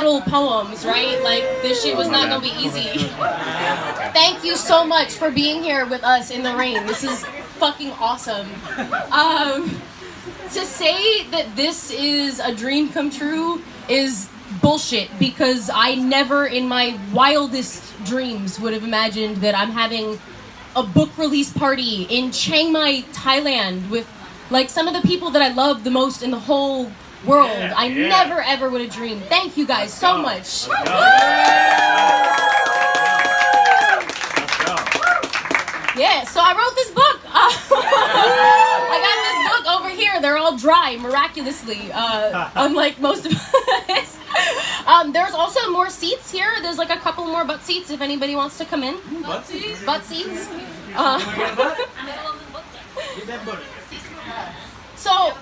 battle poems, right? Like, this shit was not gonna be easy. Thank you so much for being here with us in the rain. This is fucking awesome. To say that this is a dream come true is bullshit, because I never in my wildest dreams would have imagined that I'm having a book release party in Chiang Mai, Thailand with like some of the people that I love the most in the whole world. I never ever would have dreamed. Thank you guys so much. Yeah, so I wrote this book. I got this book over here. They're all dry, miraculously, unlike most of us. There's also more seats here. There's like a couple more butt seats if anybody wants to come in. Butt seats? Butt seats. So,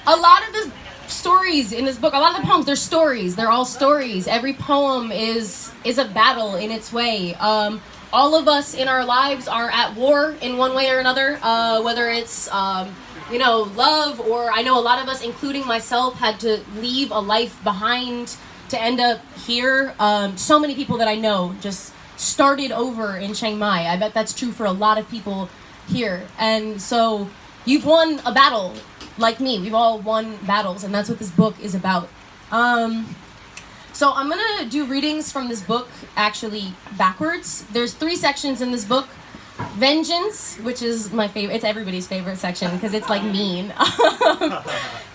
a lot of the stories in this book, a lot of the poems, they're stories. They're all stories. Every poem is a battle in its way. All of us in our lives are at war in one way or another, whether it's, love, or I know a lot of us, including myself, had to leave a life behind to end up here. So many people that I know just started over in Chiang Mai. I bet that's true for a lot of people here. And so you've won a battle like me. We've all won battles, and that's what this book is about. So I'm gonna do readings from this book actually backwards. There's 3 sections in this book. Vengeance, which is my favorite, it's everybody's favorite section because it's like mean.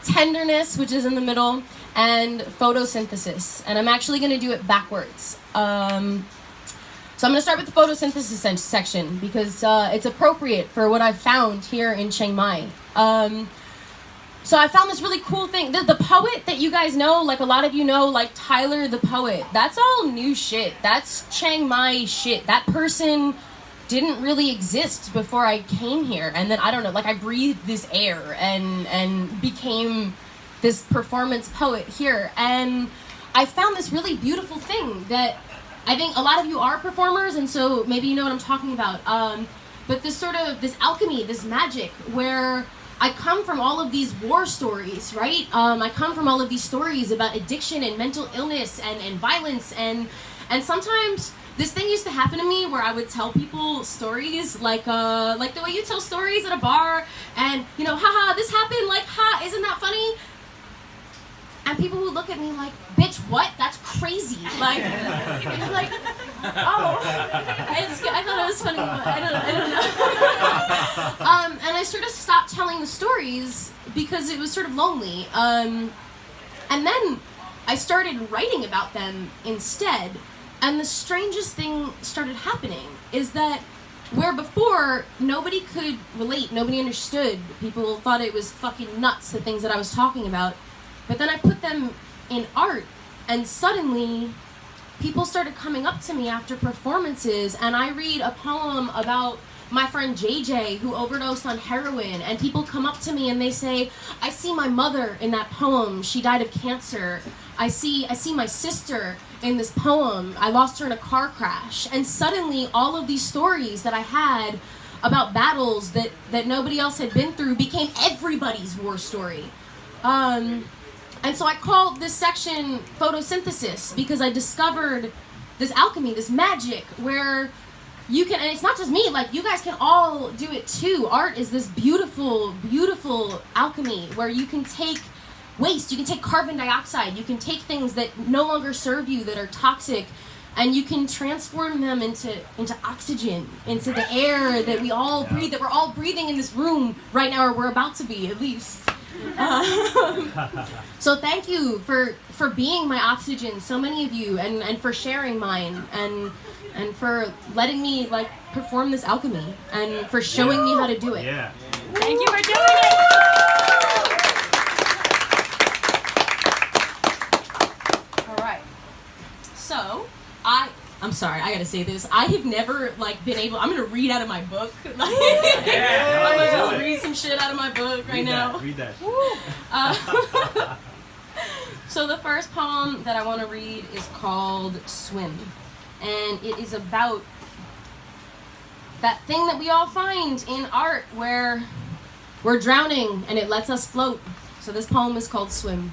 Tenderness, which is in the middle, and photosynthesis. And I'm actually gonna do it backwards. So I'm gonna start with the photosynthesis section because it's appropriate for what I've found here in Chiang Mai. So I found this really cool thing. The poet that you guys know, like a lot of you know, like Tyler the poet, that's all new shit. That's Chiang Mai shit. That person didn't really exist before I came here. And then, I don't know, like I breathed this air and became this performance poet here. And I found this really beautiful thing that I think a lot of you are performers, and so maybe you know what I'm talking about. But this alchemy, this magic, where I come from all of these war stories, right? I come from all of these stories about addiction and mental illness and violence, and sometimes this thing used to happen to me where I would tell people stories like the way you tell stories at a bar, and haha, this happened, like, ha, isn't that funny? And people would look at me like, bitch, what? That's crazy. Like, oh, I thought it was funny, but I don't know. And I sort of stopped telling the stories because it was sort of lonely. And then I started writing about them instead. And the strangest thing started happening is that where before nobody could relate, nobody understood, people thought it was fucking nuts, the things that I was talking about. But then I put them in art, and suddenly people started coming up to me after performances, and I read a poem about my friend JJ who overdosed on heroin, and people come up to me and they say, I see my mother in that poem, she died of cancer. I see my sister in this poem, I lost her in a car crash. And suddenly all of these stories that I had about battles that nobody else had been through became everybody's war story. And so I called this section photosynthesis because I discovered this alchemy, this magic, where you can, and it's not just me, like you guys can all do it too. Art is this beautiful, beautiful alchemy where you can take waste, you can take carbon dioxide, you can take things that no longer serve you, that are toxic, and you can transform them into oxygen, into the air that we all breathe, that we're all breathing in this room right now, or we're about to be, at least. So thank you for being my oxygen, so many of you, and for sharing mine, and for letting me like perform this alchemy, and for showing me how to do it. Yeah. Thank you for doing it. All right. So I'm sorry, I gotta say this. I have never been able. I'm gonna read out of my book. I'm gonna just read some shit out of my book right now. Read that. So the first poem that I want to read is called "Swim," and it is about that thing that we all find in art where we're drowning and it lets us float. So this poem is called "Swim."